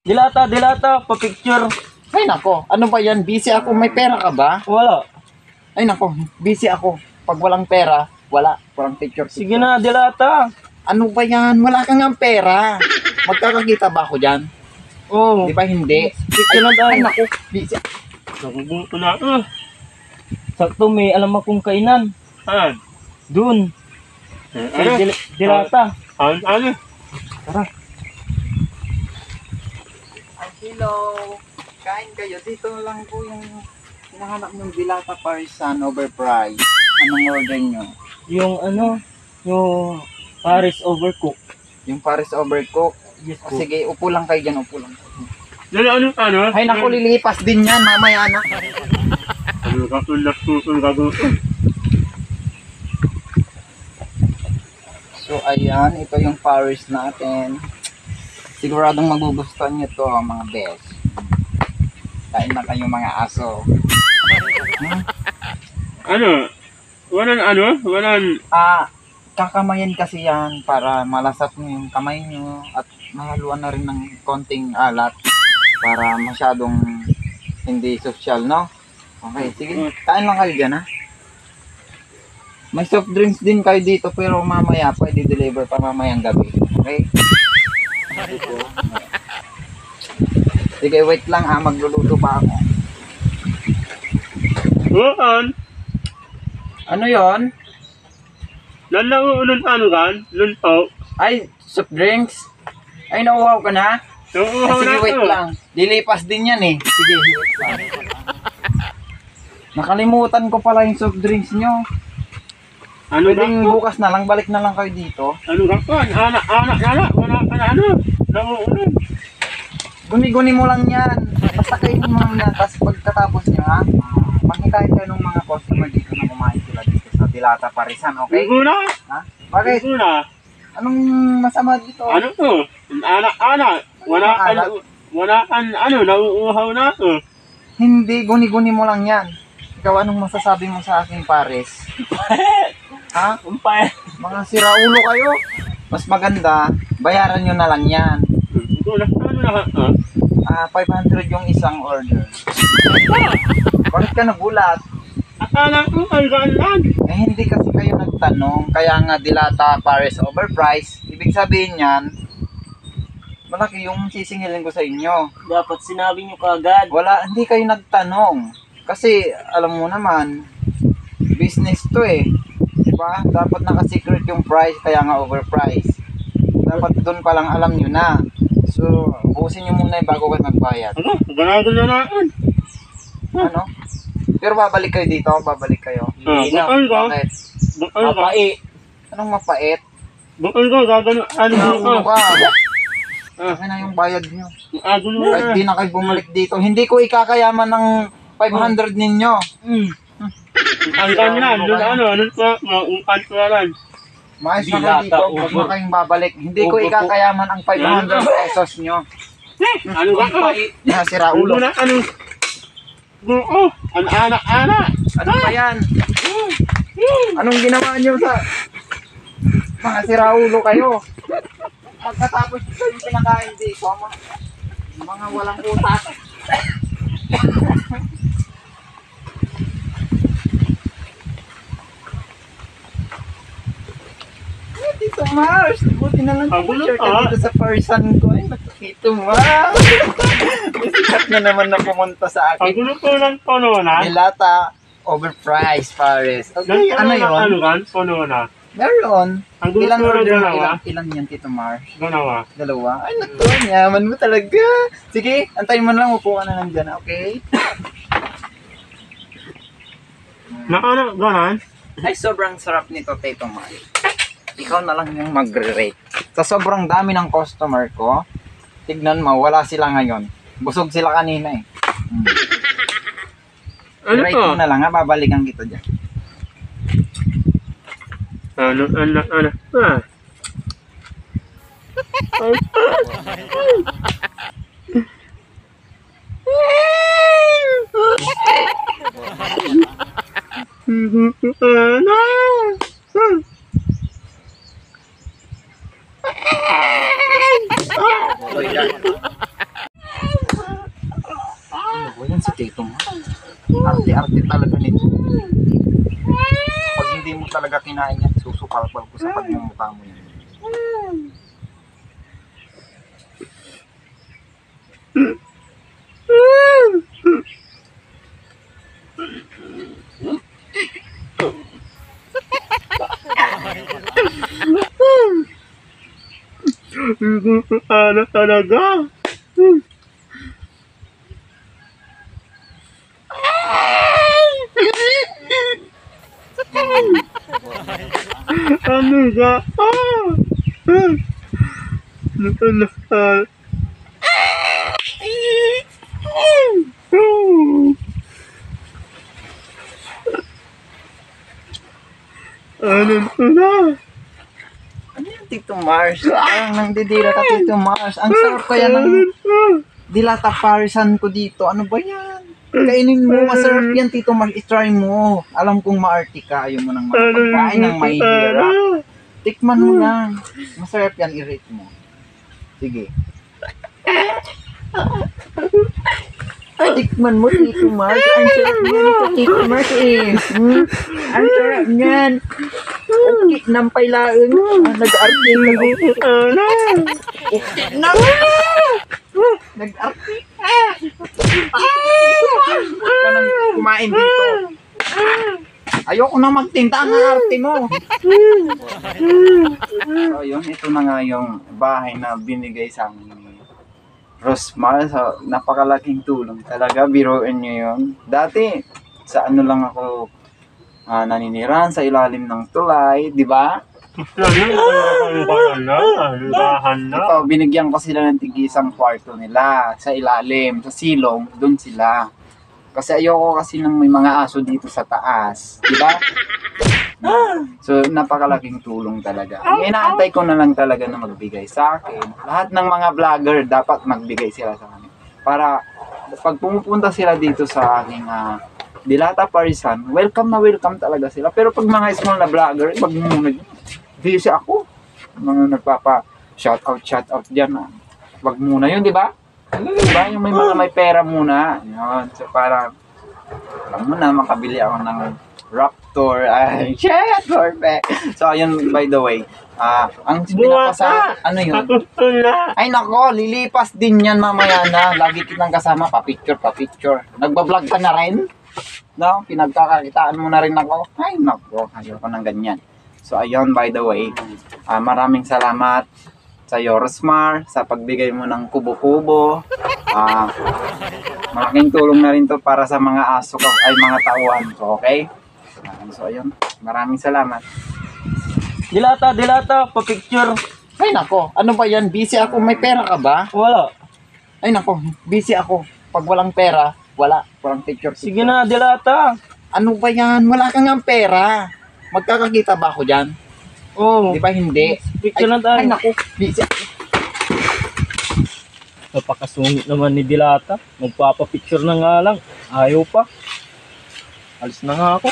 Dilata, pa-picture. Ay nako, ano ba yan? Busy ako, may pera ka ba? Wala. Ay nako, busy ako. Pag walang pera, walang picture. Sige na, dilata. Ano ba yan? Wala kang nga pera. Magkakakita ba ako dyan? Oo. Di ba hindi? Picture na tayo. Ay nako, busy. Naguguto na. Sakto, may alam akong kainan. Dun. Dilata. Ano? Tara. Ay, hello. Kain kayo. Dito lang po yung hinahanap ng Dilata Parisan overpriced. Anong order nyo? Yung yung Paris overcook. Yung Paris overcook? Yes po. Sige, upo lang kayo dyan, upo lang. Ano? Ay naku, lilipas din yan mamaya na. Ano ka tulad gagawin? So ayan, ito yung Paris natin. Siguradong magugustuhan nyo to mga best. Kain na kayo mga aso. Ano? Walang Kakamayan kasi yan para malasap nyo yung kamay nyo at mahaluan na rin ng konting alat para masyadong hindi social, no? Okay, sige. Kain lang kayo dyan, ha? May soft drinks din kayo dito pero mamaya pwede deliver pa mamayang gabi. Okay? Sige, wait lang ha. Magluluto pa ako. Ano yon? Lalaunan kan? Lunto. Ay, soft drinks? Ay, nauuhaw ka na? Ay, sige, wait lang. Dilipas din yan eh. Sige, wait lang. Nakalimutan ko pala yung soft drinks nyo. Ano Pwedeng bukas na lang, balik na lang kayo dito. Ano anak, wala ka na nauunan. Guni-guni mo lang yan. Basta kainin mo lang yan. Tapos pagkatapos nyo ha, maghikain kayo ng mga customer dito na kumain sila dito sa Dilata Parisan, okay? Guna? Ha? Bakit? Guna? Anong masama dito? Ano to? Anak, wala kan nauuhaw na to. Hindi, guni-guni mo lang yan. Ikaw, anong masasabi mo sa aking Paris? Ha? Umpay. Mga siraulo kayo. Mas maganda, bayaran nyo na lang yan. Ano na? 500 yung isang order. Bakit ka nagulat? Akala ko lang. Eh, hindi kasi kayo nagtanong. Kaya nga Dilata Paris overpriced. Ibig sabihin yan, malaki yung sisingilin ko sa inyo. Dapat sinabi nyo kagad. Wala, hindi kayo nagtanong. Kasi, alam mo naman, business to eh. Diba? Dapat naka-secret yung price, kaya nga overpriced. Dapat doon pa lang alam nyo na. So, buusin nyo muna bago kayo magbayad. Ano? Ganagol na naman. Ano? Pero babalik kayo dito, babalik kayo. Hindi na. Bakit? Mapai. Anong mapait? Bakal ko, gagano, Ano ka? ka? Okay na yung bayad nyo. Agulo Kahit di na kayo bumalik dito, hindi ko ikakayaman ng 500 ninyo. Ang ganyan, ano pa, maungkan ko lang. Maayos na kayo dito, huwag mo kayong babalik. Hindi ko ikakayaman ang 500 pesos nyo. Ano ba ko? Nasira Ulo ulo. na, Oo, ang anak. Ano ba yan? Anong ginawa nyo sa mga siraulo kayo? Pagkatapos ito yung pinakain dito, mga walang utak. Tito Mars, buti na lang share ka dito sa person ko. Ay, Tito Mars. May sikat na naman na pumunta sa akin. Agulo ko lang tono na. Dilata, overpriced, Paris. Okay, ano yun? Ano kan? Tono na. Meron. Ang Ilan gusto order? dalawa? Ilan yan, Tito Mars? Ganawa. Dalawa? Ay, naku, yaman mo talaga. Sige, antayin mo na lang, upo ka na lang dyan, okay? Ano, ganan? Ay, sobrang sarap nito, Tito Mars. Ikaw na lang yung magre-rate. Sa sobrang dami ng customer ko, tignan mo, wala sila ngayon. Busog sila kanina eh. Ano Rate to? mo na lang ha, babalikan kita dyan. Ano. So, yan. arte-arte talaga nito. Pag hindi mo talaga kinain yan, susupalpal ko sa pagmumukha mo yan. Ano talaga? Ano ka? Ano na? Ano yan, Tito Mars? Parang nangdidira ka, Tito Mars. Ang sarap kaya ng dilata parisan ko dito. Ano ba yan? Kainin mo, masarap yan, Tito Mars. I-try mo. Alam kong maarte ka. Ayaw mo ng mga pagkain ng mahihirap. Tikman mo yan. Masarap yan, i-rate mo. Sige. Tikman mo, Tito Mars. Ang sarap yan ito, Tito Mars eh. Ang sarap yan. Okay, nampay laeng. Nag-arte na ako. Okay na. Nag-arte. Huwag ka nang kumain dito. Ayoko na magtinta ang arte mo. So yun, ito na nga yung bahay na binigay sa amin ni Rosmar. So, napakalaking tulong talaga. Biruin nyo yun. Dati, sa ano lang ako naninirahan sa ilalim ng tulay, di ba? Ito, binigyan ko sila ng tig-isang kwarto nila sa ilalim, sa silong, doon sila. Kasi ayoko kasi ng may mga aso dito sa taas, di ba? So, napakalaking tulong talaga. Ang inaantay ko na lang talaga na magbigay sa akin. Lahat ng mga vlogger dapat magbigay sila sa akin. Para pag pumupunta sila dito sa aking Dilata Parisan, welcome na welcome talaga sila. Pero pag mga small na vlogger, pag busy ako, mga nagpapa shout out dyan. Wag muna yun, di ba? Diba? Yung may mga may pera muna. Yun. So, para alam mo na, makabili ako ng Raptor. Ay, shit, perfect. So, ayun, by the way, ang pinapasa, ano yun? Ay, nako, lilipas din yan mamaya na. Lagi kitang kasama, pa-picture. Nagbablog ka na rin? No? Pinagkakakitaan mo na rin ako? Ay, nako, ayoko ng ganyan. So, ayun, by the way, maraming salamat sa Rosmar, sa pagbigay mo ng kubo-kubo. Malaking tulong na rin to para sa mga aso ko, ay mga tauhan ko, okay? So, ayun, maraming salamat. Dilata, pa-picture. Ay, nako, ano ba yan? Busy ako, may pera ka ba? Wala. Ay, nako, busy ako. Pag walang pera, walang picture. Sige na, Dilata. Ano ba yan? Wala kang ang pera. Magkakakita ba ako dyan? Oo. Di ba hindi? Picture na tayo. Ay, naku, busy ako. Napakasungit naman ni Dilata. Magpapapicture na nga lang. Ayaw pa. Alis na nga ako.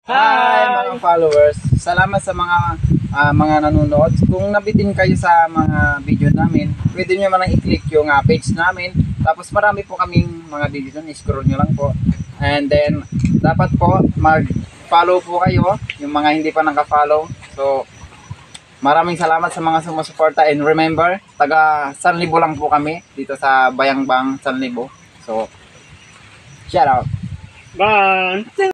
Hi mga followers. Salamat sa mga nanonood. Kung nabitin kayo sa mga video namin, pwede nyo man i-click yung page namin. Tapos marami po kaming mga video doon. I-scroll nyo lang po. And then, dapat po mag-follow po kayo. Yung mga hindi pa naka-follow. So, maraming salamat sa mga sumusuporta. And remember, taga Sanlibo lang po kami. Dito sa Bayangbang, Sanlibo. So, shout out. Bye!